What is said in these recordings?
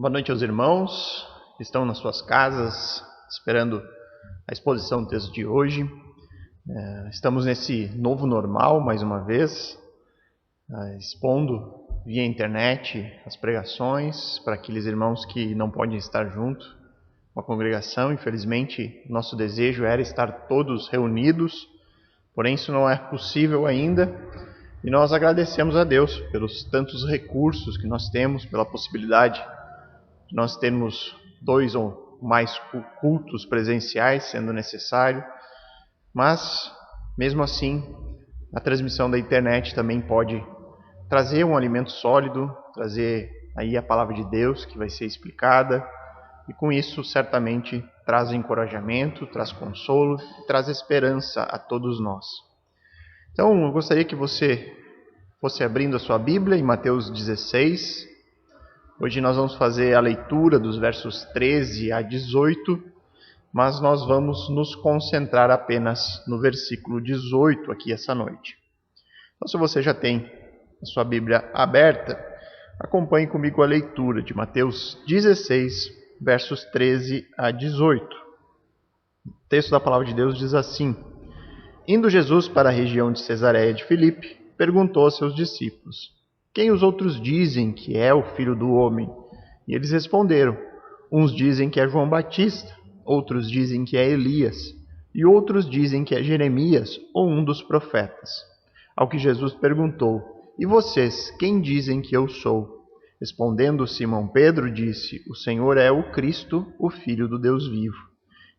Boa noite aos irmãos que estão nas suas casas, esperando a exposição do texto de hoje. Estamos nesse novo normal, mais uma vez, expondo via internet as pregações para aqueles irmãos que não podem estar junto com a congregação. Infelizmente, nosso desejo era estar todos reunidos, porém isso não é possível ainda. E nós agradecemos a Deus pelos tantos recursos que nós temos, pela possibilidade de nós termos 2 ou mais cultos presenciais, sendo necessário. Mas, mesmo assim, a transmissão da internet também pode trazer um alimento sólido, trazer aí a palavra de Deus que vai ser explicada, e com isso certamente traz encorajamento, traz consolo, traz esperança a todos nós. Então, eu gostaria que você fosse abrindo a sua Bíblia em Mateus 16. Hoje nós vamos fazer a leitura dos versos 13 a 18, mas nós vamos nos concentrar apenas no versículo 18 aqui essa noite. Então, se você já tem a sua Bíblia aberta, acompanhe comigo a leitura de Mateus 16, versos 13 a 18. O texto da palavra de Deus diz assim: Indo Jesus para a região de Cesareia de Filipe, perguntou a seus discípulos: Quem os outros dizem que é o Filho do Homem? E eles responderam: Uns dizem que é João Batista, outros dizem que é Elias, e outros dizem que é Jeremias ou um dos profetas. Ao que Jesus perguntou: E vocês, quem dizem que eu sou? Respondendo Simão Pedro, disse: O Senhor é o Cristo, o Filho do Deus vivo.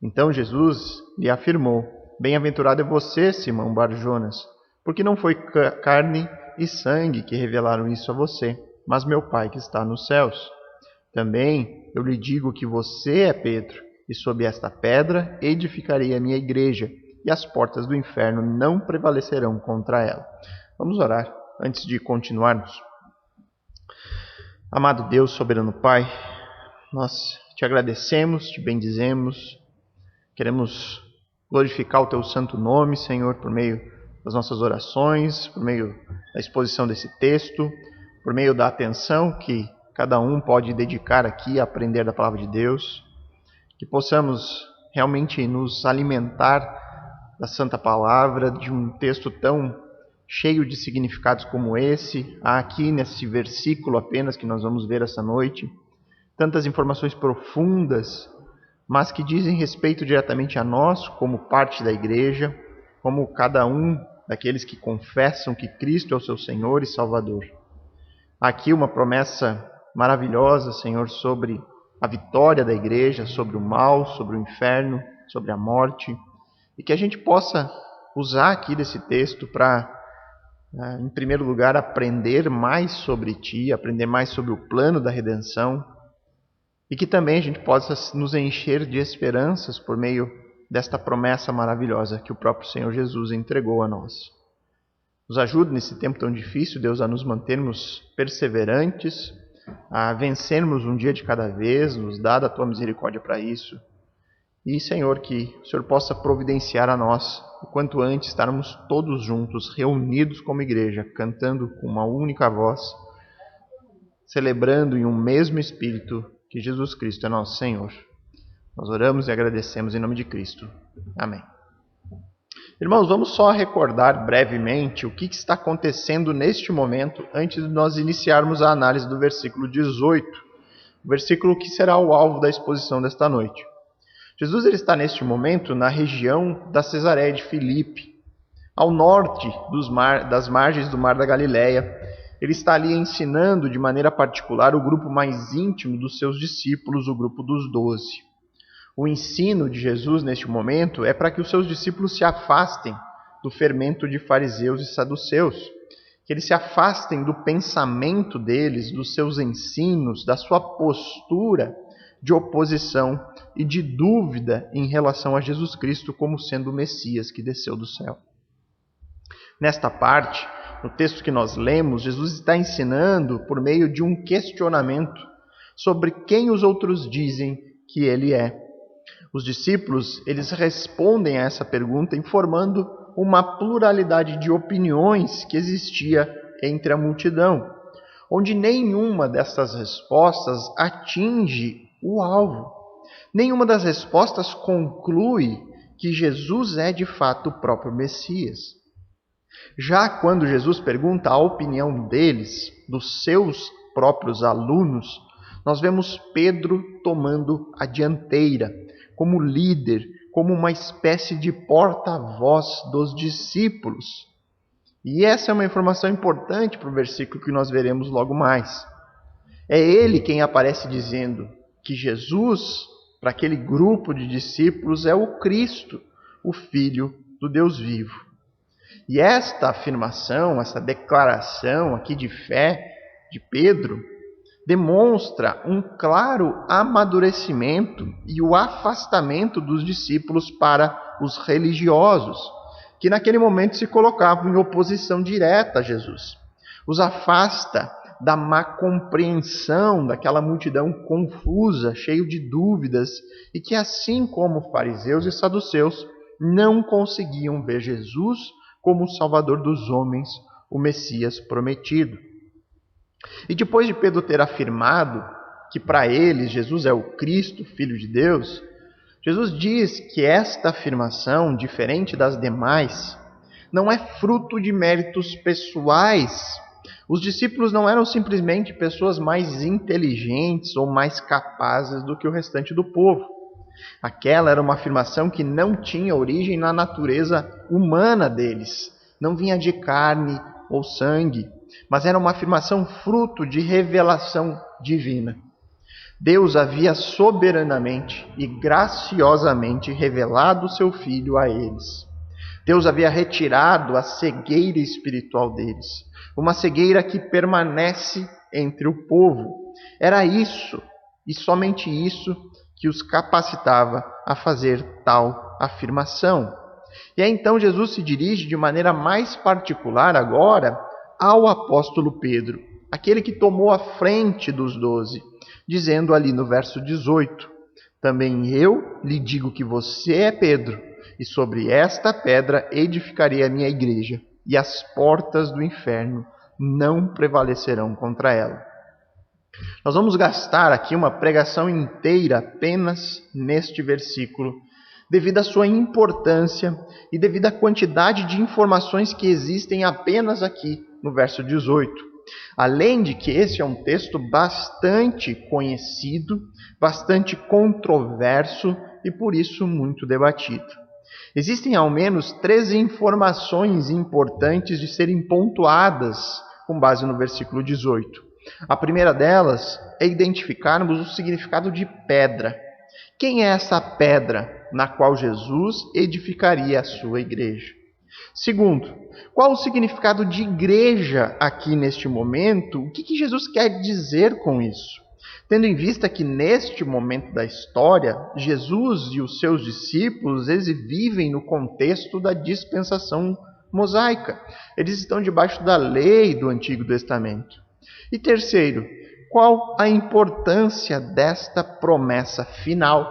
Então Jesus lhe afirmou: Bem-aventurado é você, Simão Bar-Jonas, porque não foi carne e sangue que revelaram isso a você, mas meu Pai que está nos céus. Também eu lhe digo que você é Pedro, e sob esta pedra edificarei a minha igreja, e as portas do inferno não prevalecerão contra ela. Vamos orar antes de continuarmos. Amado Deus, soberano Pai, nós te agradecemos, te bendizemos, queremos glorificar o teu santo nome, Senhor, por meio das nossas orações, por meio da exposição desse texto, por meio da atenção que cada um pode dedicar aqui a aprender da palavra de Deus, que possamos realmente nos alimentar da santa palavra, de um texto tão cheio de significados como esse. Há aqui nesse versículo apenas que nós vamos ver essa noite tantas informações profundas, mas que dizem respeito diretamente a nós como parte da igreja, como cada um daqueles que confessam que Cristo é o seu Senhor e Salvador. Há aqui uma promessa maravilhosa, Senhor, sobre a vitória da igreja, sobre o mal, sobre o inferno, sobre a morte, e que a gente possa usar aqui desse texto para, em primeiro lugar, aprender mais sobre Ti, aprender mais sobre o plano da redenção, e que também a gente possa nos encher de esperanças por meio desta promessa maravilhosa que o próprio Senhor Jesus entregou a nós. Nos ajude nesse tempo tão difícil, Deus, a nos mantermos perseverantes, a vencermos um dia de cada vez, nos dá da Tua misericórdia para isso. E, Senhor, que o Senhor possa providenciar a nós, o quanto antes, estarmos todos juntos, reunidos como igreja, cantando com uma única voz, celebrando em um mesmo Espírito que Jesus Cristo é nosso Senhor. Nós oramos e agradecemos em nome de Cristo. Amém. Irmãos, vamos só recordar brevemente o que está acontecendo neste momento antes de nós iniciarmos a análise do versículo 18, o versículo que será o alvo da exposição desta noite. Jesus ele está neste momento na região da Cesareia de Filipe, ao norte das margens do Mar da Galileia. Ele está ali ensinando de maneira particular o grupo mais íntimo dos seus discípulos, o grupo dos 12. O ensino de Jesus neste momento é para que os seus discípulos se afastem do fermento de fariseus e saduceus, que eles se afastem do pensamento deles, dos seus ensinos, da sua postura de oposição e de dúvida em relação a Jesus Cristo como sendo o Messias que desceu do céu. Nesta parte, no texto que nós lemos, Jesus está ensinando por meio de um questionamento sobre quem os outros dizem que ele é. Os discípulos, eles respondem a essa pergunta informando uma pluralidade de opiniões que existia entre a multidão. onde nenhuma dessas respostas atinge o alvo. Nenhuma das respostas conclui que Jesus é de fato o próprio Messias. Já quando Jesus pergunta a opinião deles, dos seus próprios alunos, nós vemos Pedro tomando a dianteira, como líder, como uma espécie de porta-voz dos discípulos. E essa é uma informação importante para o versículo que nós veremos logo mais. É ele quem aparece dizendo que Jesus, para aquele grupo de discípulos, é o Cristo, o Filho do Deus vivo. E esta afirmação, essa declaração aqui de fé de Pedro, demonstra um claro amadurecimento e o afastamento dos discípulos para os religiosos, que naquele momento se colocavam em oposição direta a Jesus. Os afasta da má compreensão daquela multidão confusa, cheia de dúvidas, e que, assim como fariseus e saduceus, não conseguiam ver Jesus como o Salvador dos homens, o Messias prometido. E depois de Pedro ter afirmado que para eles Jesus é o Cristo, Filho de Deus, Jesus diz que esta afirmação, diferente das demais, não é fruto de méritos pessoais. Os discípulos não eram simplesmente pessoas mais inteligentes ou mais capazes do que o restante do povo. Aquela era uma afirmação que não tinha origem na natureza humana deles. Não vinha de carne ou sangue, mas era uma afirmação fruto de revelação divina. Deus havia soberanamente e graciosamente revelado o seu Filho a eles. Deus havia retirado a cegueira espiritual deles, uma cegueira que permanece entre o povo. Era isso, e somente isso, que os capacitava a fazer tal afirmação. E aí então Jesus se dirige de maneira mais particular agora ao apóstolo Pedro, aquele que tomou a frente dos 12, dizendo ali no verso 18: também eu lhe digo que você é Pedro, e sobre esta pedra edificarei a minha igreja, e as portas do inferno não prevalecerão contra ela. Nós vamos gastar aqui uma pregação inteira apenas neste versículo, devido à sua importância e devido à quantidade de informações que existem apenas aqui no verso 18. Além de que esse é um texto bastante conhecido, bastante controverso e por isso muito debatido. Existem ao menos 13 informações importantes de serem pontuadas com base no versículo 18. A primeira delas é identificarmos o significado de pedra. Quem é essa pedra na qual Jesus edificaria a sua igreja? Segundo, qual o significado de igreja aqui neste momento? O que Jesus quer dizer com isso? Tendo em vista que neste momento da história, Jesus e os seus discípulos, eles vivem no contexto da dispensação mosaica. Eles estão debaixo da lei do Antigo Testamento. E terceiro, qual a importância desta promessa final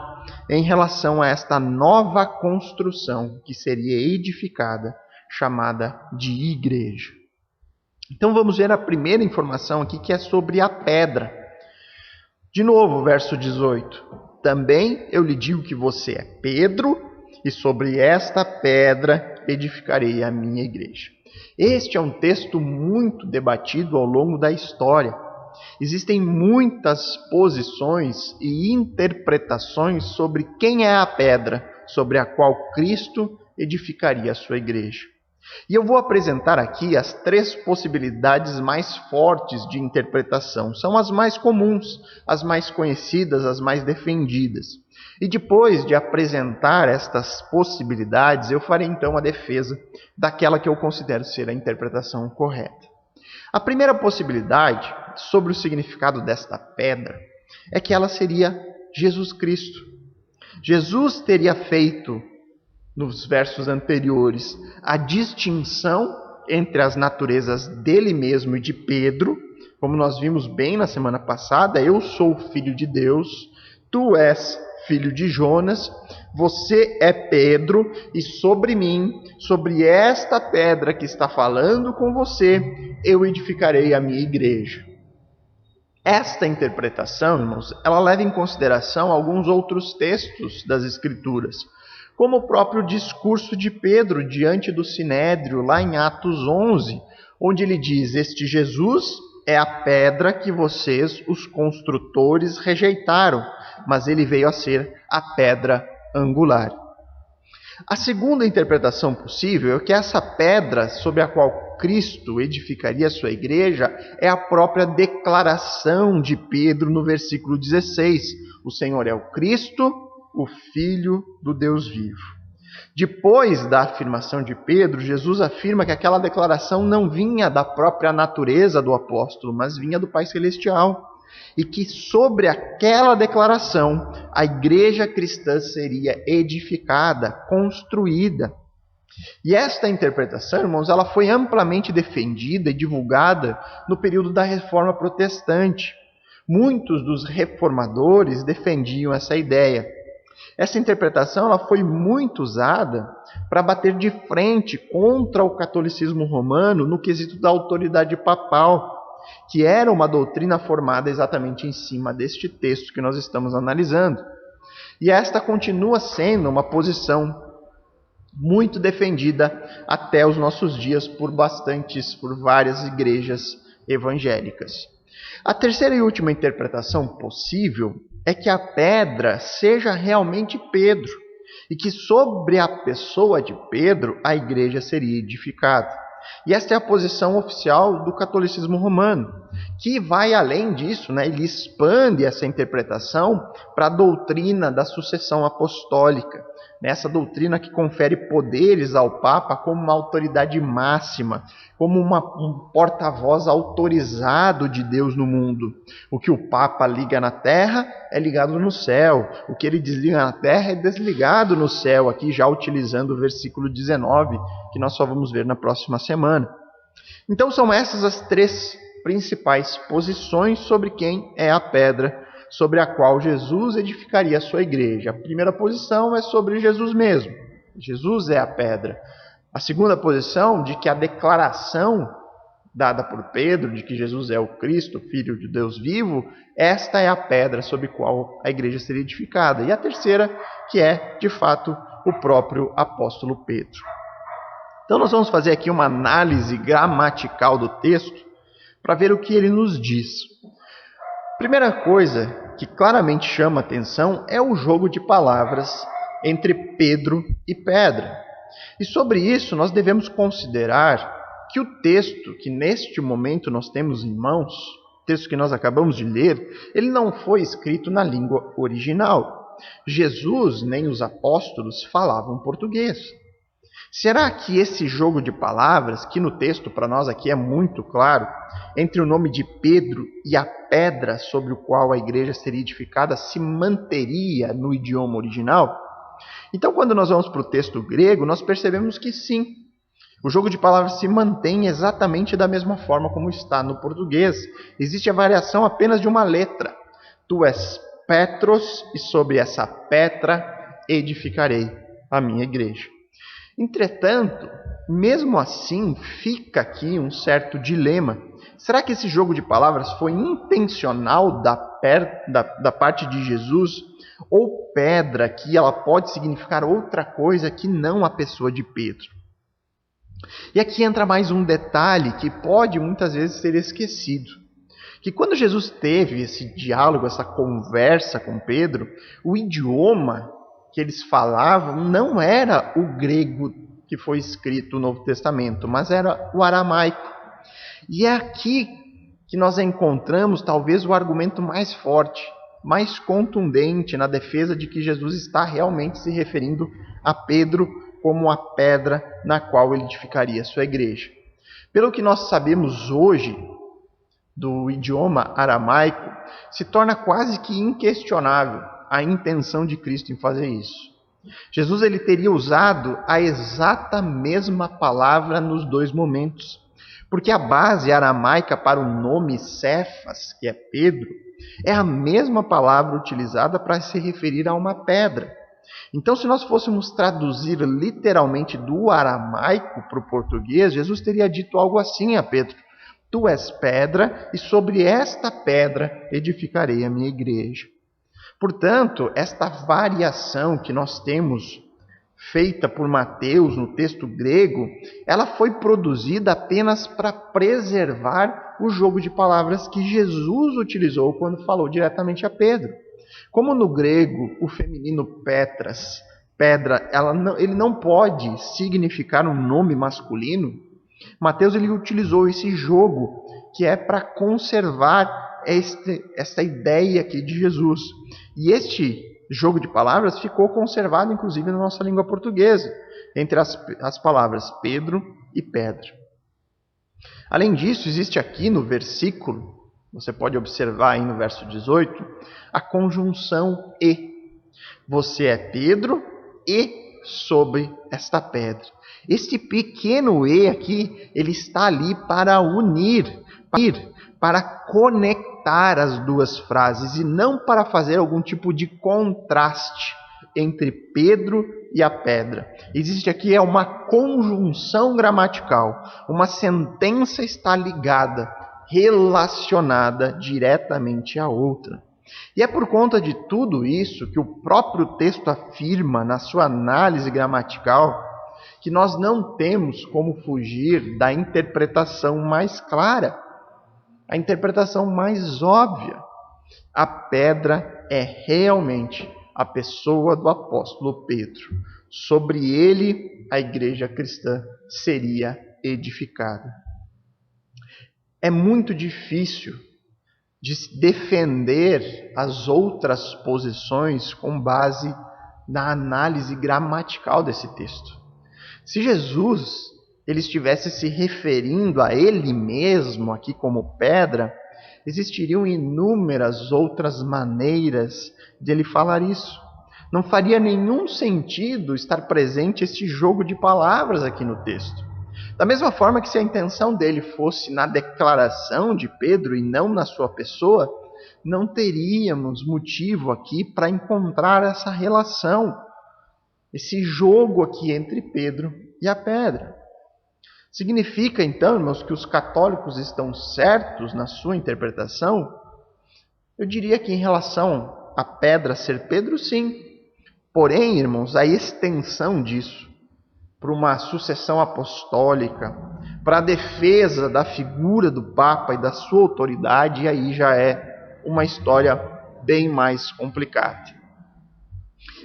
em relação a esta nova construção que seria edificada, chamada de igreja? Então vamos ver a primeira informação aqui, que é sobre a pedra. De novo, verso 18. Também eu lhe digo que você é Pedro, e sobre esta pedra edificarei a minha igreja. Este é um texto muito debatido ao longo da história. Existem muitas posições e interpretações sobre quem é a pedra sobre a qual Cristo edificaria a sua igreja. E eu vou apresentar aqui as 3 possibilidades mais fortes de interpretação. São as mais comuns, as mais conhecidas, as mais defendidas. E depois de apresentar estas possibilidades, eu farei então a defesa daquela que eu considero ser a interpretação correta. A primeira possibilidade sobre o significado desta pedra é que ela seria Jesus Cristo. Jesus teria feito, nos versos anteriores, a distinção entre as naturezas dele mesmo e de Pedro, como nós vimos bem na semana passada. Eu sou filho de Deus, tu és filho de Jonas, você é Pedro, e sobre mim, sobre esta pedra que está falando com você, eu edificarei a minha igreja. Esta interpretação, irmãos, ela leva em consideração alguns outros textos das Escrituras, como o próprio discurso de Pedro diante do Sinédrio, lá em Atos 11, onde ele diz: este Jesus é a pedra que vocês, os construtores, rejeitaram, mas ele veio a ser a pedra angular. A segunda interpretação possível é que essa pedra sobre a qual Cristo edificaria a sua igreja é a própria declaração de Pedro no versículo 16. O Senhor é o Cristo, o Filho do Deus vivo. Depois da afirmação de Pedro, Jesus afirma que aquela declaração não vinha da própria natureza do apóstolo, mas vinha do Pai Celestial. E que sobre aquela declaração a igreja cristã seria edificada, construída. E esta interpretação, irmãos, ela foi amplamente defendida e divulgada no período da Reforma Protestante. Muitos dos reformadores defendiam essa ideia. Essa interpretação ela foi muito usada para bater de frente contra o catolicismo romano no quesito da autoridade papal, que era uma doutrina formada exatamente em cima deste texto que nós estamos analisando. E esta continua sendo uma posição muito defendida até os nossos dias por várias igrejas evangélicas. A terceira e última interpretação possível é que a pedra seja realmente Pedro, e que sobre a pessoa de Pedro a igreja seria edificada. E esta é a posição oficial do catolicismo romano, que vai além disso, ele expande essa interpretação para a doutrina da sucessão apostólica, essa doutrina que confere poderes ao Papa como uma autoridade máxima, como um porta-voz autorizado de Deus no mundo. O que o Papa liga na terra é ligado no céu, o que ele desliga na terra é desligado no céu, aqui já utilizando o versículo 19, que nós só vamos ver na próxima semana. Então são essas as três principais posições sobre quem é a pedra sobre a qual Jesus edificaria a sua igreja. A primeira posição é sobre Jesus mesmo. Jesus é a pedra. A segunda posição, de que a declaração dada por Pedro, de que Jesus é o Cristo, Filho de Deus vivo, esta é a pedra sobre a qual a igreja seria edificada. E a terceira, que é, de fato, o próprio apóstolo Pedro. Então nós vamos fazer aqui uma análise gramatical do texto para ver o que ele nos diz. Primeira coisa que claramente chama atenção é o jogo de palavras entre Pedro e pedra. E sobre isso nós devemos considerar que o texto que neste momento nós temos em mãos, o texto que nós acabamos de ler, ele não foi escrito na língua original. Jesus nem os apóstolos falavam português. Será que esse jogo de palavras, que no texto para nós aqui é muito claro, entre o nome de Pedro e a pedra sobre o qual a igreja seria edificada, se manteria no idioma original? Então, quando nós vamos para o texto grego, nós percebemos que sim, o jogo de palavras se mantém exatamente da mesma forma como está no português. Existe a variação apenas de uma letra. Tu és Petros, e sobre essa pedra edificarei a minha igreja. Entretanto, mesmo assim, fica aqui um certo dilema. Será que esse jogo de palavras foi intencional da parte de Jesus? Ou pedra aqui ela pode significar outra coisa que não a pessoa de Pedro? E aqui entra mais um detalhe que pode muitas vezes ser esquecido. Que quando Jesus teve esse diálogo, essa conversa com Pedro, o idioma que eles falavam não era o grego que foi escrito no Novo Testamento, mas era o aramaico. E é aqui que nós encontramos talvez o argumento mais forte, mais contundente na defesa de que Jesus está realmente se referindo a Pedro como a pedra na qual ele edificaria a sua igreja. Pelo que nós sabemos hoje do idioma aramaico, se torna quase que inquestionável a intenção de Cristo em fazer isso. Jesus ele teria usado a exata mesma palavra nos dois momentos, porque a base aramaica para o nome Cefas, que é Pedro, é a mesma palavra utilizada para se referir a uma pedra. Então, se nós fôssemos traduzir literalmente do aramaico para o português, Jesus teria dito algo assim a Pedro: Tu és pedra, e sobre esta pedra edificarei a minha igreja. Portanto, esta variação que nós temos feita por Mateus no texto grego, ela foi produzida apenas para preservar o jogo de palavras que Jesus utilizou quando falou diretamente a Pedro. Como no grego o feminino Petras, pedra, ele não pode significar um nome masculino, Mateus ele utilizou esse jogo que é para conservar esta ideia aqui de Jesus. E este jogo de palavras ficou conservado, inclusive, na nossa língua portuguesa, entre as palavras Pedro e pedra. Além disso, existe aqui no versículo, você pode observar aí no verso 18, a conjunção e. Você é Pedro e sobre esta pedra. Este pequeno e aqui, ele está ali para unir, para conectar as duas frases e não para fazer algum tipo de contraste entre Pedro e a pedra. Existe aqui uma conjunção gramatical. Uma sentença está ligada, relacionada diretamente à outra. E é por conta de tudo isso que o próprio texto afirma na sua análise gramatical que nós não temos como fugir da interpretação mais clara, a interpretação mais óbvia. A pedra é realmente a pessoa do apóstolo Pedro. Sobre ele, a igreja cristã seria edificada. É muito difícil de defender as outras posições com base na análise gramatical desse texto. Se Jesus ele estivesse se referindo a ele mesmo aqui como pedra, existiriam inúmeras outras maneiras de ele falar isso. Não faria nenhum sentido estar presente este jogo de palavras aqui no texto. Da mesma forma que se a intenção dele fosse na declaração de Pedro e não na sua pessoa, não teríamos motivo aqui para encontrar essa relação, esse jogo aqui entre Pedro e a pedra. Significa então, irmãos, que os católicos estão certos na sua interpretação? Eu diria que em relação à pedra ser Pedro, sim. Porém, irmãos, a extensão disso para uma sucessão apostólica, para a defesa da figura do Papa e da sua autoridade, aí já é uma história bem mais complicada.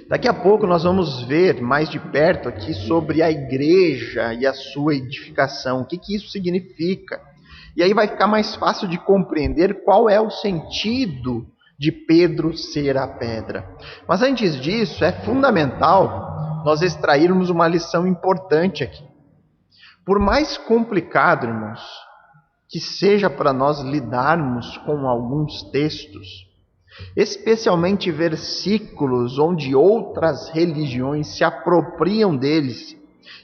Daqui a pouco nós vamos ver mais de perto aqui sobre a igreja e a sua edificação, o que isso significa. E aí vai ficar mais fácil de compreender qual é o sentido de Pedro ser a pedra. Mas antes disso, é fundamental nós extrairmos uma lição importante aqui. Por mais complicado, irmãos, que seja para nós lidarmos com alguns textos, especialmente versículos onde outras religiões se apropriam deles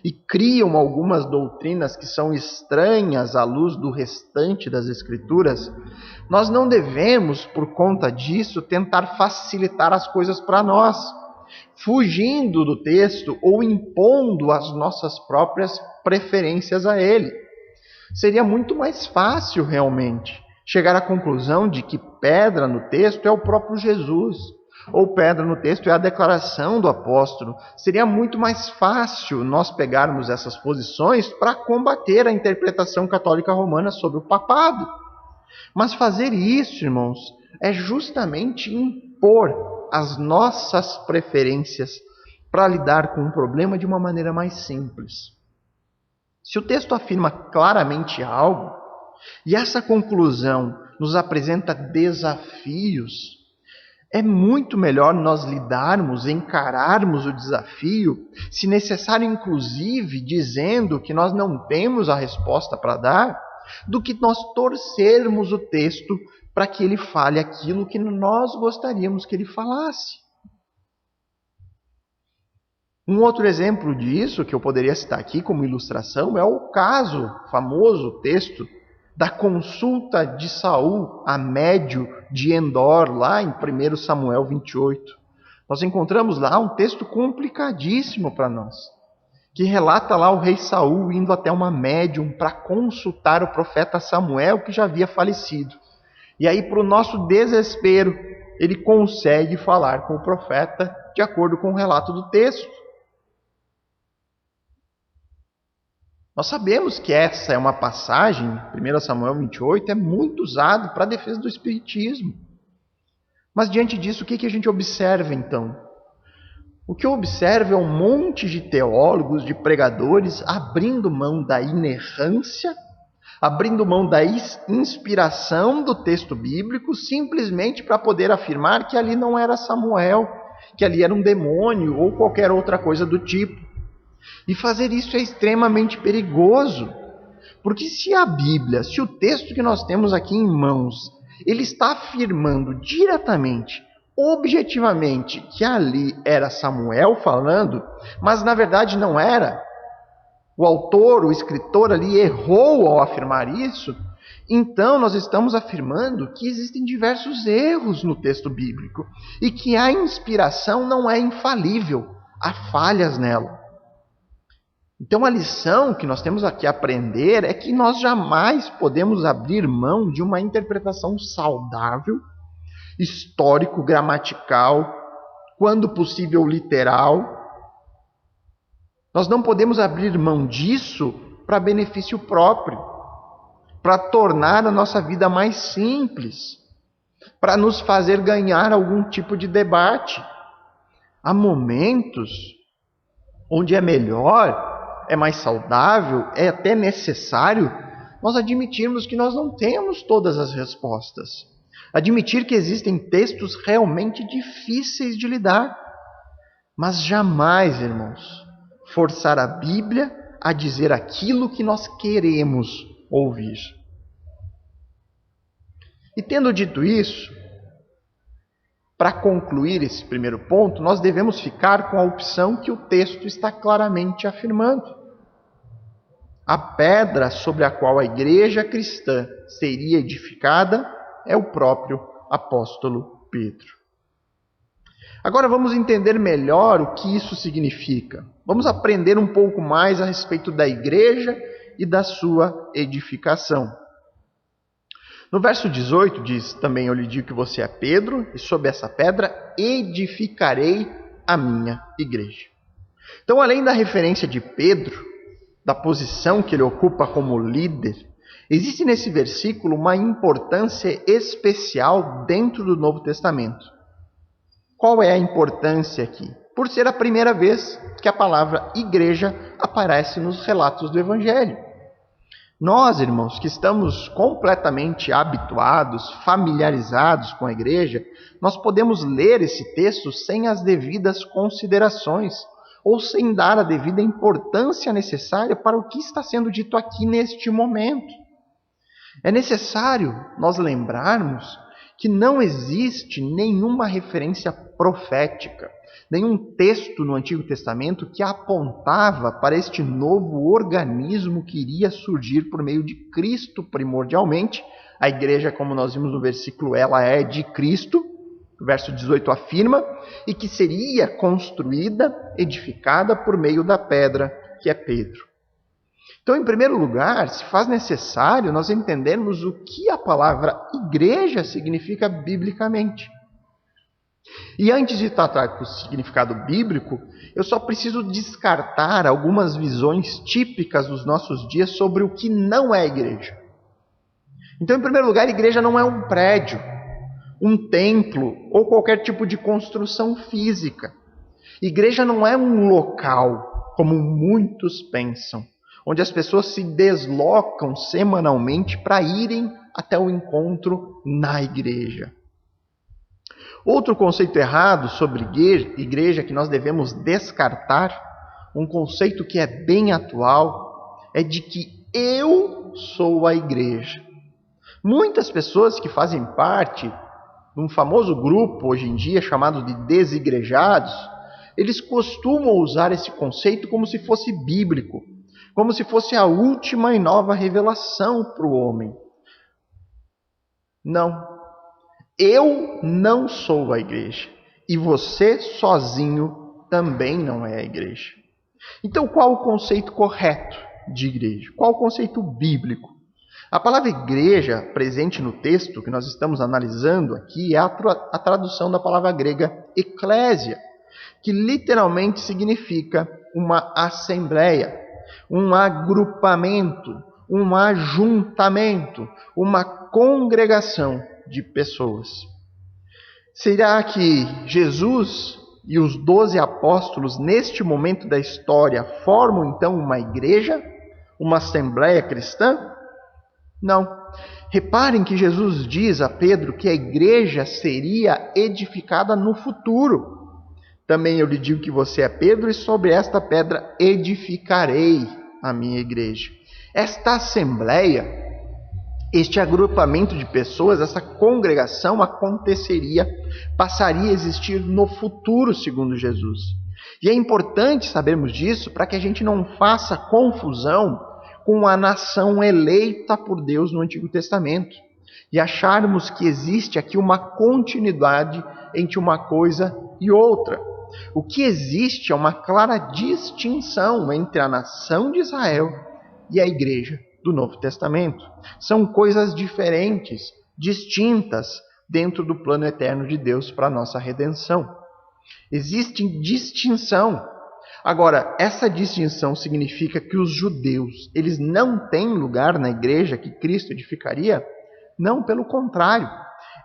e criam algumas doutrinas que são estranhas à luz do restante das Escrituras, nós não devemos, por conta disso, tentar facilitar as coisas para nós, fugindo do texto ou impondo as nossas próprias preferências a ele. Seria muito mais fácil, realmente, chegar à conclusão de que pedra no texto é o próprio Jesus, ou pedra no texto é a declaração do apóstolo. Seria muito mais fácil nós pegarmos essas posições para combater a interpretação católica romana sobre o papado. Mas fazer isso, irmãos, é justamente impor as nossas preferências para lidar com um problema de uma maneira mais simples. Se o texto afirma claramente algo, e essa conclusão nos apresenta desafios, é muito melhor nós lidarmos, encararmos o desafio, se necessário inclusive dizendo que nós não temos a resposta para dar, do que nós torcermos o texto para que ele fale aquilo que nós gostaríamos que ele falasse. Um outro exemplo disso, que eu poderia citar aqui como ilustração, é o caso, famoso texto, da consulta de Saul a médio de Endor, lá em 1 Samuel 28. Nós encontramos lá um texto complicadíssimo para nós. que relata lá o rei Saul indo até uma médium para consultar o profeta Samuel, que já havia falecido. E aí, para o nosso desespero, ele consegue falar com o profeta de acordo com o relato do texto. Nós sabemos que essa é uma passagem, 1 Samuel 28, é muito usado para a defesa do espiritismo. Mas diante disso, o que a gente observa então? O que eu observo é um monte de teólogos, de pregadores, abrindo mão da inerrância, abrindo mão da inspiração do texto bíblico, simplesmente para poder afirmar que ali não era Samuel, que ali era um demônio ou qualquer outra coisa do tipo. E fazer isso é extremamente perigoso, porque se a Bíblia, se o texto que nós temos aqui em mãos, ele está afirmando diretamente, objetivamente, que ali era Samuel falando, mas na verdade não era, o autor, o escritor ali errou ao afirmar isso, então nós estamos afirmando que existem diversos erros no texto bíblico e que a inspiração não é infalível, há falhas nela. Então a lição que nós temos aqui a aprender é que nós jamais podemos abrir mão de uma interpretação saudável, histórico-gramatical, quando possível literal. Nós não podemos abrir mão disso para benefício próprio, para tornar a nossa vida mais simples, para nos fazer ganhar algum tipo de debate. Há momentos onde é melhor, é mais saudável, é até necessário nós admitirmos que nós não temos todas as respostas. Admitir que existem textos realmente difíceis de lidar. Mas jamais, irmãos, forçar a Bíblia a dizer aquilo que nós queremos ouvir. E tendo dito isso, para concluir esse primeiro ponto, nós devemos ficar com a opção que o texto está claramente afirmando. A pedra sobre a qual a igreja cristã seria edificada é o próprio apóstolo Pedro. Agora vamos entender melhor o que isso significa. Vamos aprender um pouco mais a respeito da igreja e da sua edificação. No verso 18 diz, também eu lhe digo que você é Pedro, e sob essa pedra edificarei a minha igreja. Então, além da referência de Pedro, da posição que ele ocupa como líder, existe nesse versículo uma importância especial dentro do Novo Testamento. Qual é a importância aqui? Por ser a primeira vez que a palavra igreja aparece nos relatos do Evangelho. Nós, irmãos, que estamos completamente habituados, familiarizados com a igreja, nós podemos ler esse texto sem as devidas considerações, ou sem dar a devida importância necessária para o que está sendo dito aqui neste momento. É necessário nós lembrarmos que não existe nenhuma referência profética, nenhum texto no Antigo Testamento que apontava para este novo organismo que iria surgir por meio de Cristo primordialmente. A igreja, como nós vimos no versículo, ela é de Cristo, o verso 18 afirma, e que seria construída, edificada por meio da pedra que é Pedro. Então, em primeiro lugar, se faz necessário nós entendermos o que a palavra igreja significa biblicamente. E antes de tratar com o significado bíblico, eu só preciso descartar algumas visões típicas dos nossos dias sobre o que não é igreja. Então, em primeiro lugar, igreja não é um prédio, um templo ou qualquer tipo de construção física. Igreja não é um local, como muitos pensam, onde as pessoas se deslocam semanalmente para irem até o encontro na igreja. Outro conceito errado sobre igreja que nós devemos descartar, um conceito que é bem atual, é de que eu sou a igreja. Muitas pessoas que fazem parte de um famoso grupo hoje em dia chamado de desigrejados, eles costumam usar esse conceito como se fosse bíblico, como se fosse a última e nova revelação para o homem. Não. Eu não sou a igreja. E você sozinho também não é a igreja. Então, qual o conceito correto de igreja? Qual o conceito bíblico? A palavra igreja, presente no texto que nós estamos analisando aqui, é a tradução da palavra grega eclésia, que literalmente significa uma assembleia, um agrupamento, um ajuntamento, uma congregação de pessoas. Será que Jesus e os 12 apóstolos, neste momento da história, formam então uma igreja, uma assembleia cristã? Não. Reparem que Jesus diz a Pedro que a igreja seria edificada no futuro. Também eu lhe digo que você é Pedro, e sobre esta pedra edificarei a minha igreja. Esta assembleia, este agrupamento de pessoas, essa congregação passaria a existir no futuro, segundo Jesus. E é importante sabermos disso para que a gente não faça confusão com a nação eleita por Deus no Antigo Testamento e acharmos que existe aqui uma continuidade entre uma coisa e outra. O que existe é uma clara distinção entre a nação de Israel e a igreja do Novo Testamento. São coisas diferentes, distintas dentro do plano eterno de Deus para a nossa redenção. Existe distinção. Agora, essa distinção significa que os judeus, eles não têm lugar na igreja que Cristo edificaria? Não, pelo contrário.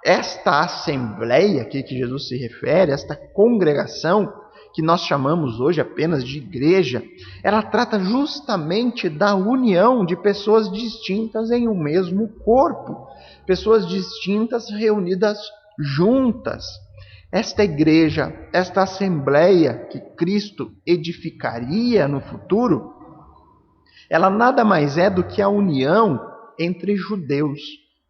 Esta assembleia aqui que Jesus se refere, esta congregação, que nós chamamos hoje apenas de igreja, ela trata justamente da união de pessoas distintas em um mesmo corpo. Pessoas distintas reunidas juntas. Esta igreja, esta assembleia que Cristo edificaria no futuro, ela nada mais é do que a união entre judeus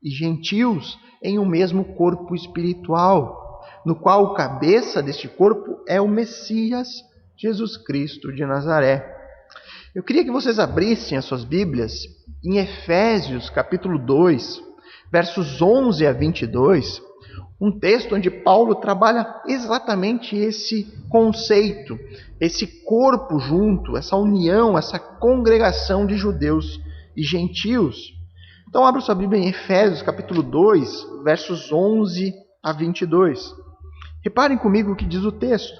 e gentios em um mesmo corpo espiritual, no qual o cabeça deste corpo é o Messias, Jesus Cristo de Nazaré. Eu queria que vocês abrissem as suas Bíblias em Efésios capítulo 2, versos 11 a 22, um texto onde Paulo trabalha exatamente esse conceito, esse corpo junto, essa união, essa congregação de judeus e gentios. Então abra sua Bíblia em Efésios capítulo 2, versos 11 a 22. Reparem comigo o que diz o texto.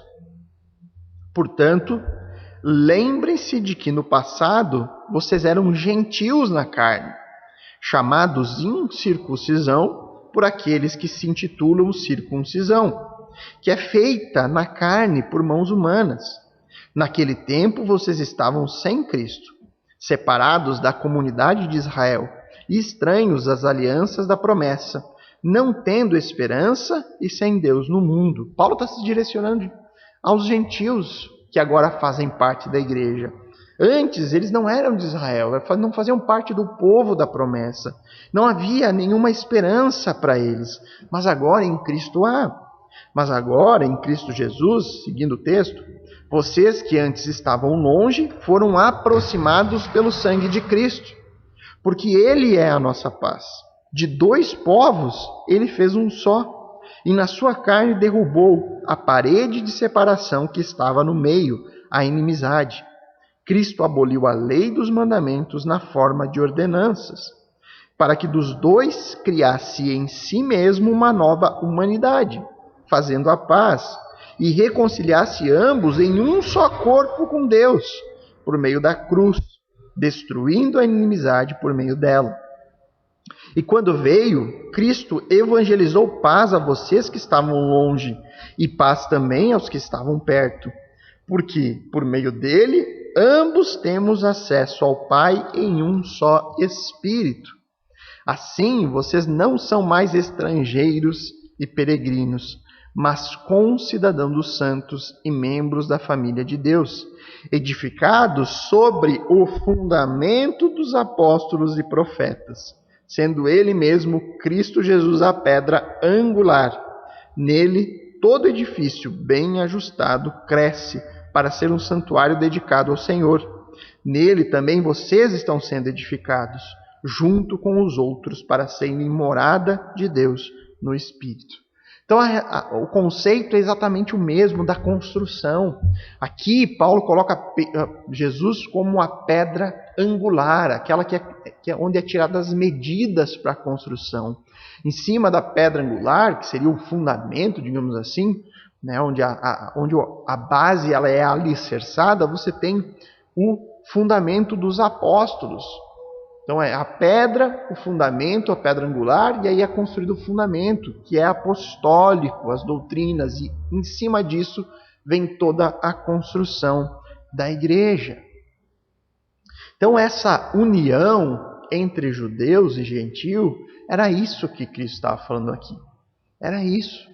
Portanto, lembrem-se de que no passado vocês eram gentios na carne, chamados incircuncisão por aqueles que se intitulam circuncisão, que é feita na carne por mãos humanas. Naquele tempo vocês estavam sem Cristo, separados da comunidade de Israel e estranhos às alianças da promessa, não tendo esperança e sem Deus no mundo. Paulo está se direcionando aos gentios que agora fazem parte da igreja. Antes, eles não eram de Israel, não faziam parte do povo da promessa. Não havia nenhuma esperança para eles. Mas agora em Cristo há. Mas agora em Cristo Jesus, seguindo o texto, vocês que antes estavam longe foram aproximados pelo sangue de Cristo, porque Ele é a nossa paz. De dois povos, Ele fez um só, e na sua carne derrubou a parede de separação que estava no meio, a inimizade. Cristo aboliu a lei dos mandamentos na forma de ordenanças, para que dos dois criasse em si mesmo uma nova humanidade, fazendo a paz, e reconciliasse ambos em um só corpo com Deus, por meio da cruz, destruindo a inimizade por meio dela. E quando veio, Cristo evangelizou paz a vocês que estavam longe, e paz também aos que estavam perto, porque, por meio dele, ambos temos acesso ao Pai em um só Espírito. Assim, vocês não são mais estrangeiros e peregrinos, mas concidadãos dos santos e membros da família de Deus, edificados sobre o fundamento dos apóstolos e profetas, sendo Ele mesmo, Cristo Jesus, a pedra angular. Nele, todo edifício bem ajustado cresce para ser um santuário dedicado ao Senhor. Nele também vocês estão sendo edificados, junto com os outros, para serem morada de Deus no Espírito. Então o conceito é exatamente o mesmo da construção. Aqui Paulo coloca Jesus como a pedra angular, aquela que é onde é tiradas as medidas para a construção. Em cima da pedra angular, que seria o fundamento, digamos assim, né, onde a base ela é alicerçada, você tem o fundamento dos apóstolos. Então é a pedra, o fundamento, a pedra angular, e aí é construído o fundamento, que é apostólico, as doutrinas, e em cima disso vem toda a construção da igreja. Então essa união entre judeus e gentio, era isso que Cristo estava falando aqui. Era isso.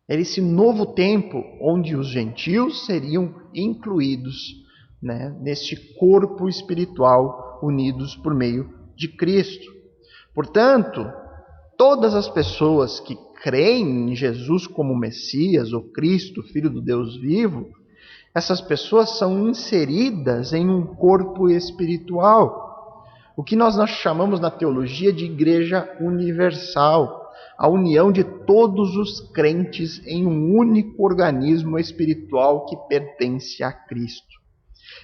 Era esse novo tempo onde os gentios seriam incluídos, né, neste corpo espiritual unidos por meio de Cristo. Portanto, todas as pessoas que creem em Jesus como Messias ou Cristo, Filho do Deus vivo, essas pessoas são inseridas em um corpo espiritual. O que nós chamamos na teologia de igreja universal, a união de todos os crentes em um único organismo espiritual que pertence a Cristo.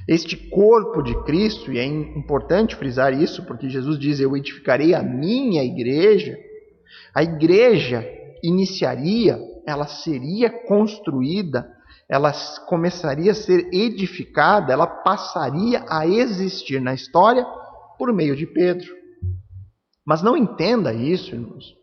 Este corpo de Cristo, e é importante frisar isso, porque Jesus diz, eu edificarei a minha igreja. A igreja iniciaria, ela seria construída, ela começaria a ser edificada, ela passaria a existir na história por meio de Pedro. Mas não entenda isso, irmãos,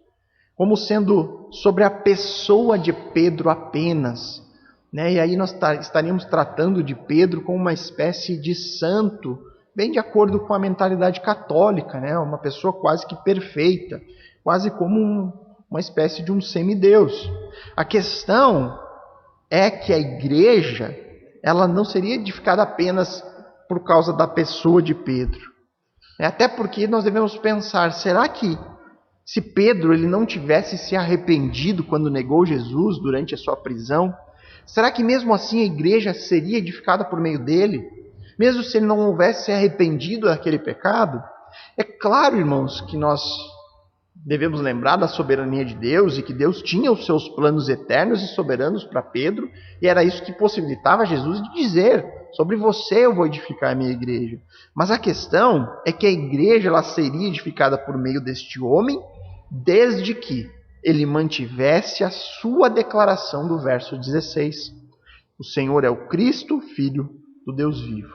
como sendo sobre a pessoa de Pedro apenas. E aí nós estaríamos tratando de Pedro como uma espécie de santo, bem de acordo com a mentalidade católica, uma pessoa quase que perfeita, quase como uma espécie de um semideus. A questão é que a igreja, ela não seria edificada apenas por causa da pessoa de Pedro. Até porque nós devemos pensar, será que se Pedro ele não tivesse se arrependido quando negou Jesus durante a sua prisão, será que mesmo assim a igreja seria edificada por meio dele? Mesmo se ele não houvesse se arrependido daquele pecado? É claro, irmãos, que nós devemos lembrar da soberania de Deus e que Deus tinha os seus planos eternos e soberanos para Pedro, e era isso que possibilitava Jesus de dizer, sobre você eu vou edificar a minha igreja. Mas a questão é que a igreja ela seria edificada por meio deste homem, desde que ele mantivesse a sua declaração do verso 16. O Senhor é o Cristo, Filho do Deus vivo.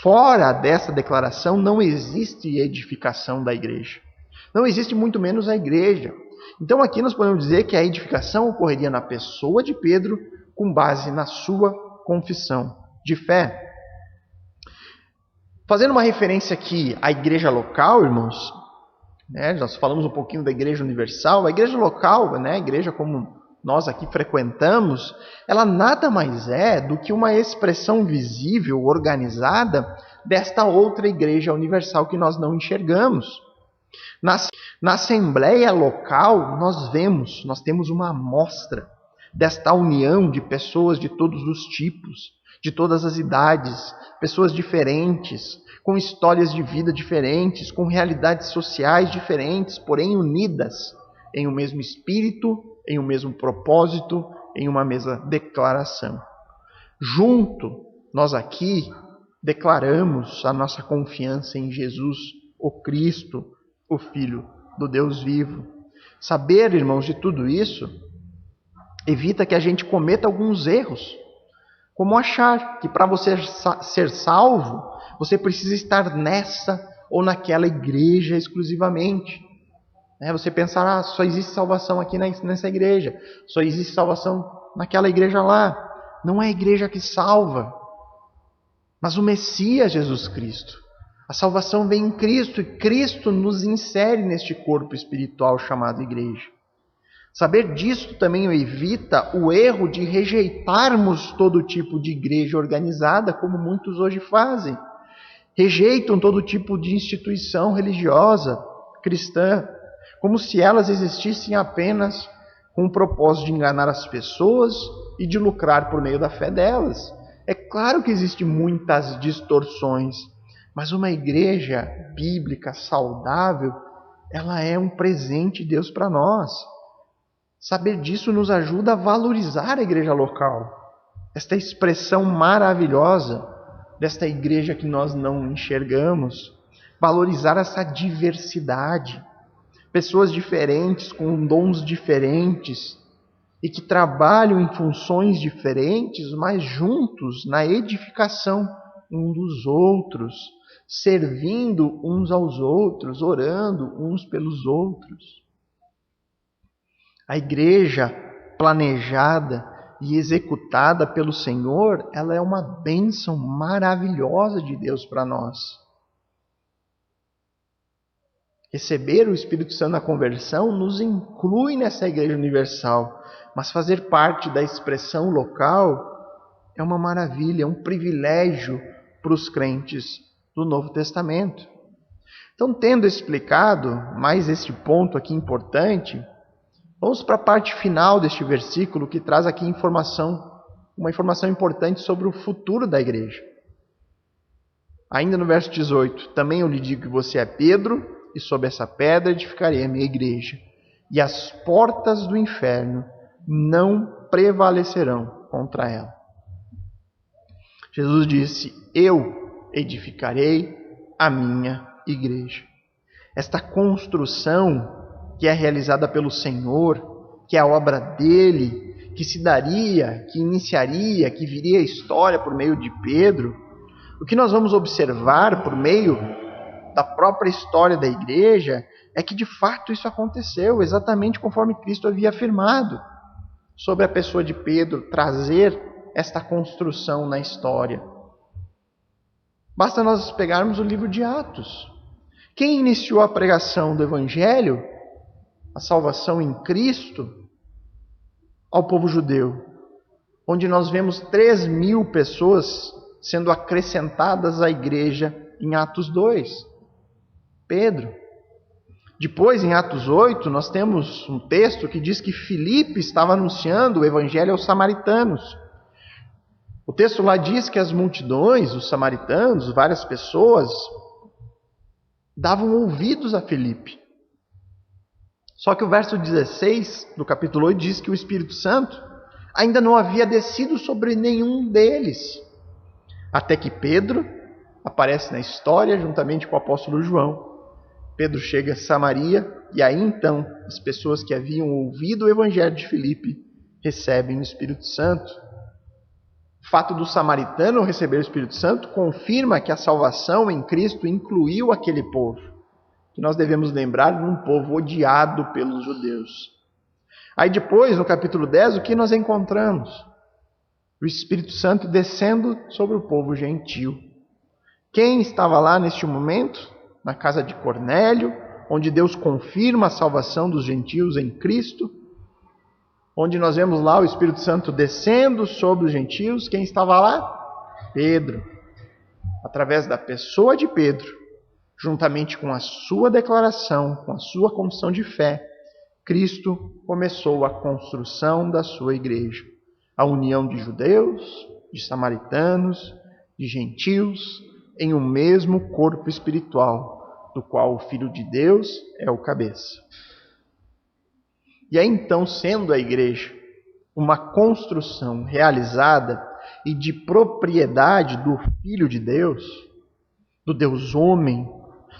Fora dessa declaração não existe edificação da igreja. Não existe muito menos a igreja. Então aqui nós podemos dizer que a edificação ocorreria na pessoa de Pedro com base na sua confissão de fé. Fazendo uma referência aqui à igreja local, irmãos, nós falamos um pouquinho da igreja universal. A igreja local, a igreja como nós aqui frequentamos, ela nada mais é do que uma expressão visível, organizada, desta outra igreja universal que nós não enxergamos. Na assembleia local, nós temos uma amostra desta união de pessoas de todos os tipos, de todas as idades, pessoas diferentes, com histórias de vida diferentes, com realidades sociais diferentes, porém unidas em um mesmo espírito, em um mesmo propósito, em uma mesma declaração. Junto, nós aqui declaramos a nossa confiança em Jesus, o Cristo, o Filho do Deus vivo. Saber, irmãos, de tudo isso evita que a gente cometa alguns erros, como achar que para você ser salvo, você precisa estar nessa ou naquela igreja exclusivamente. Você pensar, só existe salvação aqui nessa igreja, só existe salvação naquela igreja lá. Não é a igreja que salva, mas o Messias Jesus Cristo. A salvação vem em Cristo e Cristo nos insere neste corpo espiritual chamado igreja. Saber disso também evita o erro de rejeitarmos todo tipo de igreja organizada, como muitos hoje fazem. Rejeitam todo tipo de instituição religiosa cristã, como se elas existissem apenas com o propósito de enganar as pessoas e de lucrar por meio da fé delas. É claro que existem muitas distorções, mas uma igreja bíblica saudável, ela é um presente de Deus para nós. Saber disso nos ajuda a valorizar a igreja local. Esta expressão maravilhosa desta igreja que nós não enxergamos. Valorizar essa diversidade. Pessoas diferentes, com dons diferentes, e que trabalham em funções diferentes, mas juntos na edificação um dos outros, servindo uns aos outros, orando uns pelos outros. A igreja planejada e executada pelo Senhor, ela é uma bênção maravilhosa de Deus para nós. Receber o Espírito Santo na conversão nos inclui nessa igreja universal, mas fazer parte da expressão local é uma maravilha, é um privilégio para os crentes do Novo Testamento. Então, tendo explicado mais este ponto aqui importante, vamos para a parte final deste versículo que traz aqui uma informação importante sobre o futuro da igreja. Ainda no verso 18, também eu lhe digo que você é Pedro, e sobre essa pedra edificarei a minha igreja, e as portas do inferno não prevalecerão contra ela. Jesus disse: eu edificarei a minha igreja. Esta construção que é realizada pelo Senhor, que é a obra dele, que se daria, que iniciaria, que viria a história por meio de Pedro, o que nós vamos observar por meio da própria história da igreja é que de fato isso aconteceu, exatamente conforme Cristo havia afirmado sobre a pessoa de Pedro trazer esta construção na história. Basta nós pegarmos o livro de Atos. Quem iniciou a pregação do Evangelho, a salvação em Cristo, ao povo judeu, onde nós vemos 3.000 pessoas sendo acrescentadas à igreja em Atos 2. Pedro. Depois, em Atos 8, nós temos um texto que diz que Filipe estava anunciando o evangelho aos samaritanos. O texto lá diz que as multidões, os samaritanos, várias pessoas, davam ouvidos a Filipe. Só que o verso 16 do capítulo 8 diz que o Espírito Santo ainda não havia descido sobre nenhum deles, até que Pedro aparece na história juntamente com o apóstolo João. Pedro chega a Samaria e aí então as pessoas que haviam ouvido o evangelho de Filipe recebem o Espírito Santo. O fato do samaritano receber o Espírito Santo confirma que a salvação em Cristo incluiu aquele povo, que nós devemos lembrar de um povo odiado pelos judeus. Aí depois, no capítulo 10, o que nós encontramos? O Espírito Santo descendo sobre o povo gentil. Quem estava lá neste momento? Na casa de Cornélio, onde Deus confirma a salvação dos gentios em Cristo, onde nós vemos lá o Espírito Santo descendo sobre os gentios. Quem estava lá? Pedro. Através da pessoa de Pedro, juntamente com a sua declaração, com a sua confissão de fé, Cristo começou a construção da sua igreja. A união de judeus, de samaritanos, de gentios, em um mesmo corpo espiritual, do qual o Filho de Deus é o cabeça. E é então, sendo a igreja uma construção realizada e de propriedade do Filho de Deus, do Deus homem,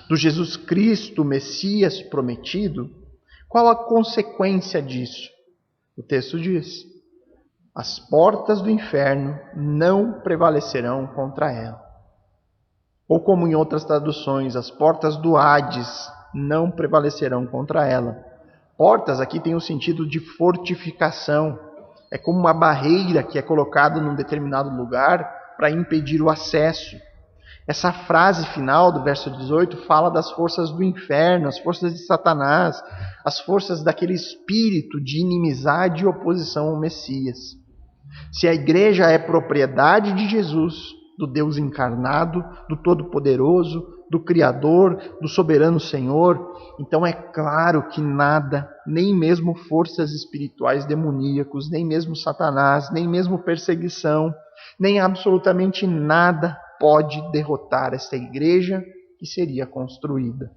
do Jesus Cristo, Messias prometido, qual a consequência disso? O texto diz: as portas do inferno não prevalecerão contra ela. Ou como em outras traduções, as portas do Hades não prevalecerão contra ela. Portas aqui tem o sentido de fortificação. É como uma barreira que é colocada num determinado lugar para impedir o acesso. Essa frase final do verso 18 fala das forças do inferno, as forças de Satanás, as forças daquele espírito de inimizade e oposição ao Messias. Se a igreja é propriedade de Jesus, do Deus encarnado, do Todo-Poderoso, do Criador, do Soberano Senhor, então é claro que nada, nem mesmo forças espirituais demoníacos, nem mesmo Satanás, nem mesmo perseguição, nem absolutamente nada pode derrotar esta igreja que seria construída.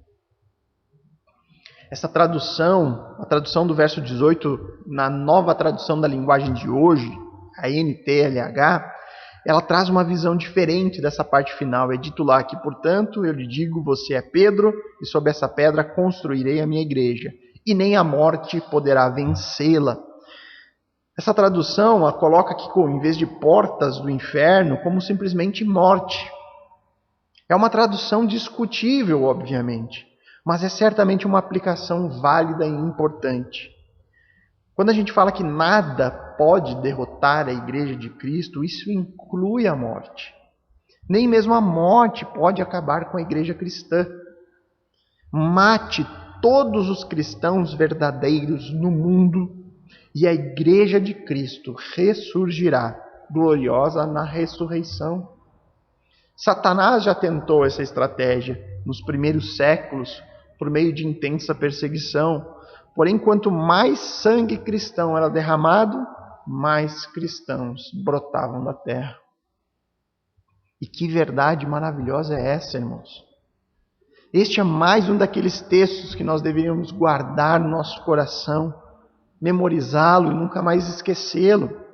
Essa tradução, a tradução do verso 18, na nova tradução da linguagem de hoje, a NTLH, ela traz uma visão diferente dessa parte final. É dito lá que, portanto, eu lhe digo, você é Pedro, e sobre essa pedra construirei a minha igreja, e nem a morte poderá vencê-la. Essa tradução a coloca aqui, em vez de portas do inferno, como simplesmente morte. É uma tradução discutível, obviamente, mas é certamente uma aplicação válida e importante. Quando a gente fala que nada pode derrotar a Igreja de Cristo, isso inclui a morte. Nem mesmo a morte pode acabar com a Igreja cristã. Mate todos os cristãos verdadeiros no mundo e a Igreja de Cristo ressurgirá, gloriosa na ressurreição. Satanás já tentou essa estratégia nos primeiros séculos por meio de intensa perseguição. Porém, quanto mais sangue cristão era derramado, mais cristãos brotavam da terra. E que verdade maravilhosa é essa, irmãos? Este é mais um daqueles textos que nós deveríamos guardar no nosso coração, memorizá-lo e nunca mais esquecê-lo.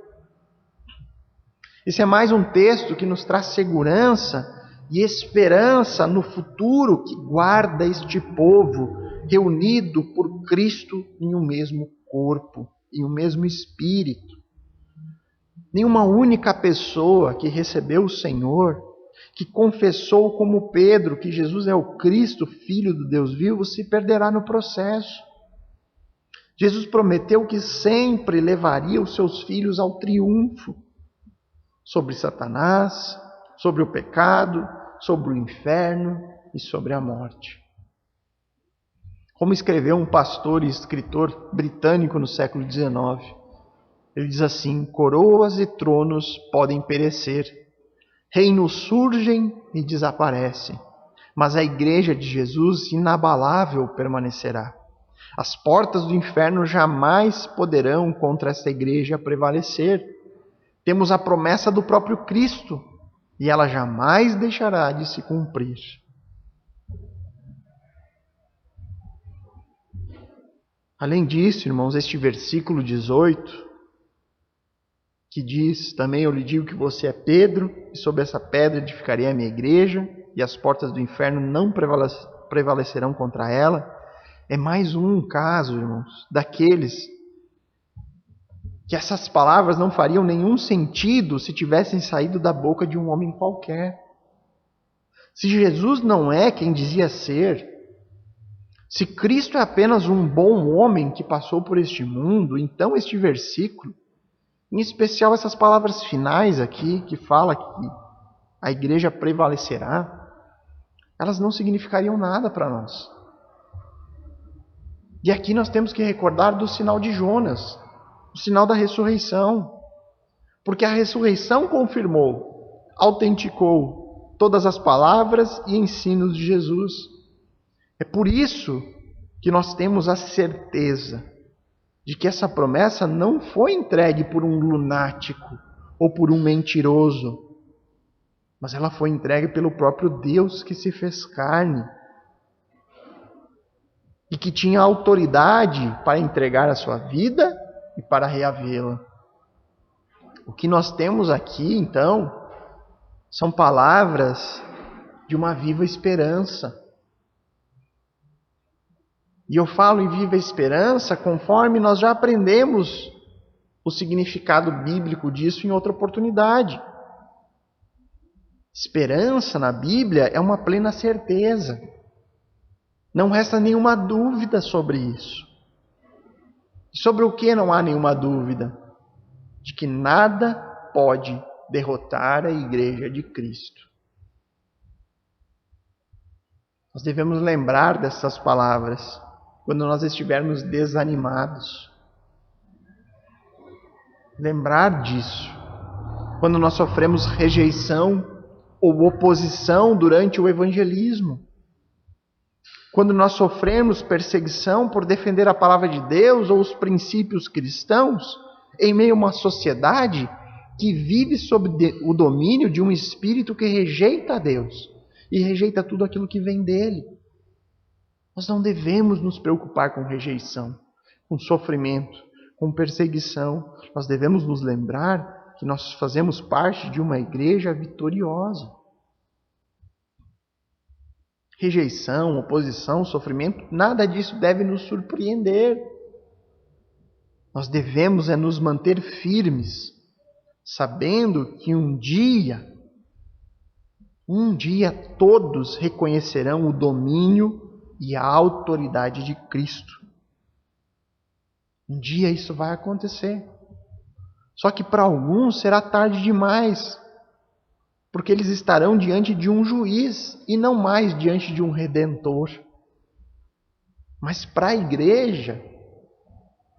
Esse é mais um texto que nos traz segurança e esperança no futuro que guarda este povo reunido por Cristo em um mesmo corpo, em um mesmo espírito. Nenhuma única pessoa que recebeu o Senhor, que confessou como Pedro que Jesus é o Cristo, Filho do Deus vivo, se perderá no processo. Jesus prometeu que sempre levaria os seus filhos ao triunfo sobre Satanás, sobre o pecado, sobre o inferno e sobre a morte. Como escreveu um pastor e escritor britânico no século XIX, ele diz assim: coroas e tronos podem perecer, reinos surgem e desaparecem, mas a igreja de Jesus inabalável permanecerá. As portas do inferno jamais poderão contra esta igreja prevalecer. Temos a promessa do próprio Cristo, e ela jamais deixará de se cumprir. Além disso, irmãos, este versículo 18, que diz, também eu lhe digo que você é Pedro, e sobre essa pedra edificarei a minha igreja, e as portas do inferno não prevalecerão contra ela, é mais um caso, irmãos, daqueles que essas palavras não fariam nenhum sentido se tivessem saído da boca de um homem qualquer. Se Jesus não é quem dizia ser, se Cristo é apenas um bom homem que passou por este mundo, então este versículo, em especial essas palavras finais aqui, que fala que a igreja prevalecerá, elas não significariam nada para nós. E aqui nós temos que recordar do sinal de Jonas, o sinal da ressurreição. Porque a ressurreição confirmou, autenticou todas as palavras e ensinos de Jesus. É por isso que nós temos a certeza de que essa promessa não foi entregue por um lunático ou por um mentiroso, mas ela foi entregue pelo próprio Deus que se fez carne e que tinha autoridade para entregar a sua vida e para reavê-la. O que nós temos aqui, então, são palavras de uma viva esperança. E eu falo em viva esperança conforme nós já aprendemos o significado bíblico disso em outra oportunidade. Esperança na Bíblia é uma plena certeza. Não resta nenhuma dúvida sobre isso. Sobre o que não há nenhuma dúvida? De que nada pode derrotar a igreja de Cristo. Nós devemos lembrar dessas palavras quando nós estivermos desanimados. Lembrar disso quando nós sofremos rejeição ou oposição durante o evangelismo. Quando nós sofremos perseguição por defender a palavra de Deus ou os princípios cristãos, em meio a uma sociedade que vive sob o domínio de um espírito que rejeita a Deus e rejeita tudo aquilo que vem dele. Nós não devemos nos preocupar com rejeição, com sofrimento, com perseguição. Nós devemos nos lembrar que nós fazemos parte de uma igreja vitoriosa. Rejeição, oposição, sofrimento, nada disso deve nos surpreender. Nós devemos nos manter firmes, sabendo que um dia todos reconhecerão o domínio e a autoridade de Cristo. Um dia isso vai acontecer. Só que para alguns será tarde demais, porque eles estarão diante de um juiz e não mais diante de um redentor. Mas para a igreja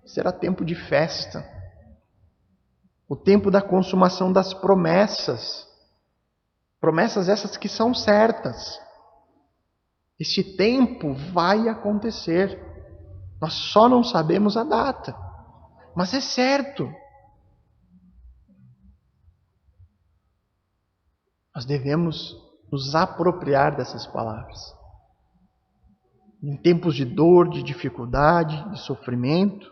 será tempo de festa, o tempo da consumação das promessas. Promessas essas que são certas. Este tempo vai acontecer. Nós só não sabemos a data, mas é certo. Nós devemos nos apropriar dessas palavras. Em tempos de dor, de dificuldade, de sofrimento,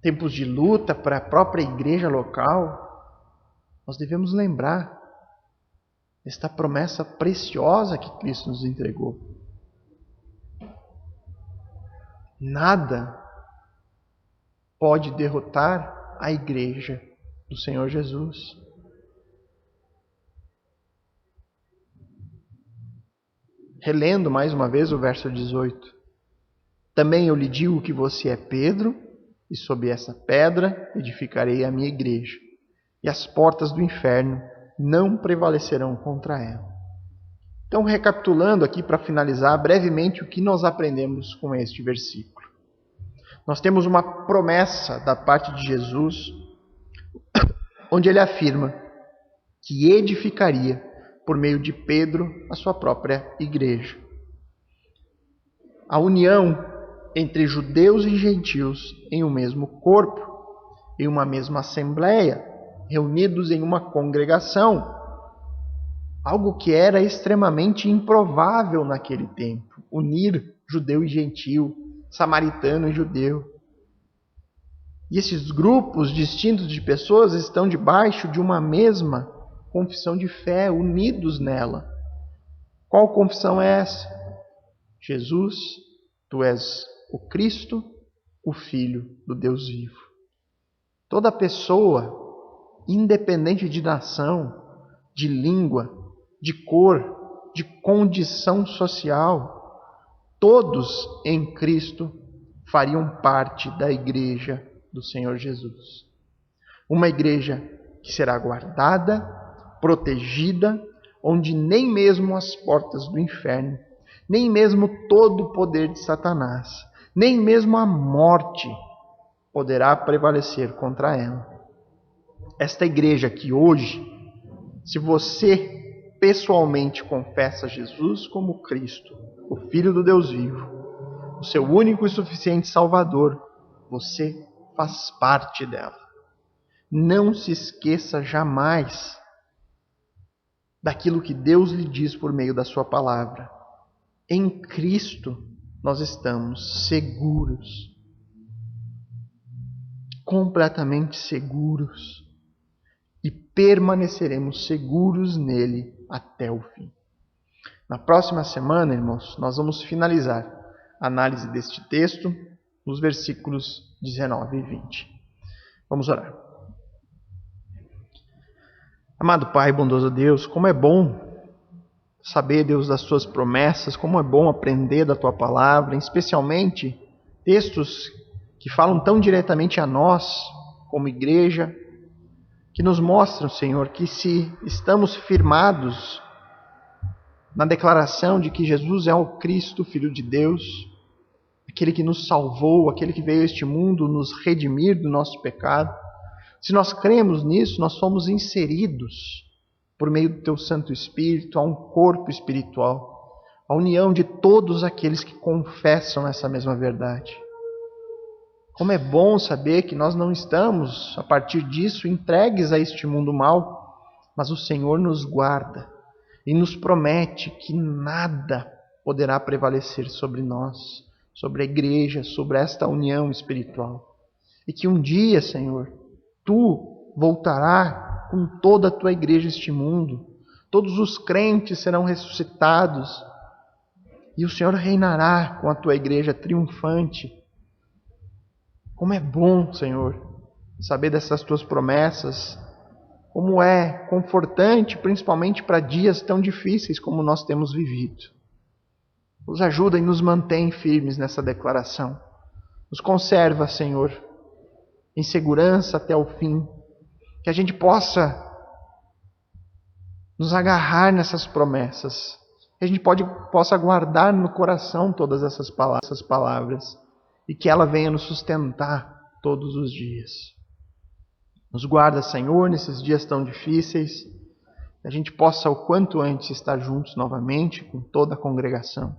tempos de luta para a própria igreja local, nós devemos lembrar esta promessa preciosa que Cristo nos entregou. Nada pode derrotar a igreja do Senhor Jesus. Relendo mais uma vez o verso 18. Também eu lhe digo que você é Pedro, e sob essa pedra edificarei a minha igreja, e as portas do inferno não prevalecerão contra ela. Então, recapitulando aqui para finalizar brevemente o que nós aprendemos com este versículo. Nós temos uma promessa da parte de Jesus, onde ele afirma que edificaria, por meio de Pedro, a sua própria igreja. A união entre judeus e gentios em um mesmo corpo, em uma mesma assembleia, reunidos em uma congregação, algo que era extremamente improvável naquele tempo, unir judeu e gentio, samaritano e judeu. E esses grupos distintos de pessoas estão debaixo de uma mesma confissão de fé, unidos nela. Qual confissão é essa? Jesus, tu és o Cristo, o Filho do Deus vivo. Toda pessoa, independente de nação, de língua, de cor, de condição social, todos em Cristo fariam parte da igreja do Senhor Jesus. Uma igreja que será guardada, protegida, onde nem mesmo as portas do inferno, nem mesmo todo o poder de Satanás, nem mesmo a morte poderá prevalecer contra ela. Esta igreja que hoje, se você pessoalmente confessa Jesus como Cristo, o Filho do Deus vivo, o seu único e suficiente Salvador, você faz parte dela. Não se esqueça jamais daquilo que Deus lhe diz por meio da sua palavra. Em Cristo nós estamos seguros, completamente seguros, e permaneceremos seguros nele até o fim. Na próxima semana, irmãos, nós vamos finalizar a análise deste texto nos versículos 19 e 20. Vamos orar. Amado Pai, bondoso Deus, como é bom saber, Deus, das Tuas promessas, como é bom aprender da Tua palavra, especialmente textos que falam tão diretamente a nós, como igreja, que nos mostram, Senhor, que se estamos firmados na declaração de que Jesus é o Cristo, Filho de Deus, aquele que nos salvou, aquele que veio a este mundo nos redimir do nosso pecado, se nós cremos nisso, nós somos inseridos por meio do Teu Santo Espírito a um corpo espiritual, a união de todos aqueles que confessam essa mesma verdade. Como é bom saber que nós não estamos, a partir disso, entregues a este mundo mau, mas o Senhor nos guarda e nos promete que nada poderá prevalecer sobre nós, sobre a igreja, sobre esta união espiritual. E que um dia, Senhor, Tu voltará com toda a Tua igreja a este mundo, todos os crentes serão ressuscitados, e o Senhor reinará com a Tua igreja triunfante. Como é bom, Senhor, saber dessas Tuas promessas, como é confortante, principalmente para dias tão difíceis como nós temos vivido. Nos ajuda e nos mantém firmes nessa declaração. Nos conserva, Senhor, em segurança até o fim. Que a gente possa nos agarrar nessas promessas. Que a gente possa guardar no coração todas essas palavras. E que ela venha nos sustentar todos os dias. Nos guarda, Senhor, nesses dias tão difíceis. Que a gente possa, o quanto antes, estar juntos novamente com toda a congregação.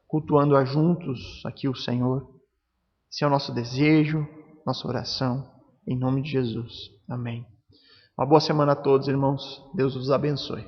Cultuando a juntos aqui o Senhor. Esse é o nosso desejo, nossa oração, em nome de Jesus. Amém. Uma boa semana a todos, irmãos. Deus os abençoe.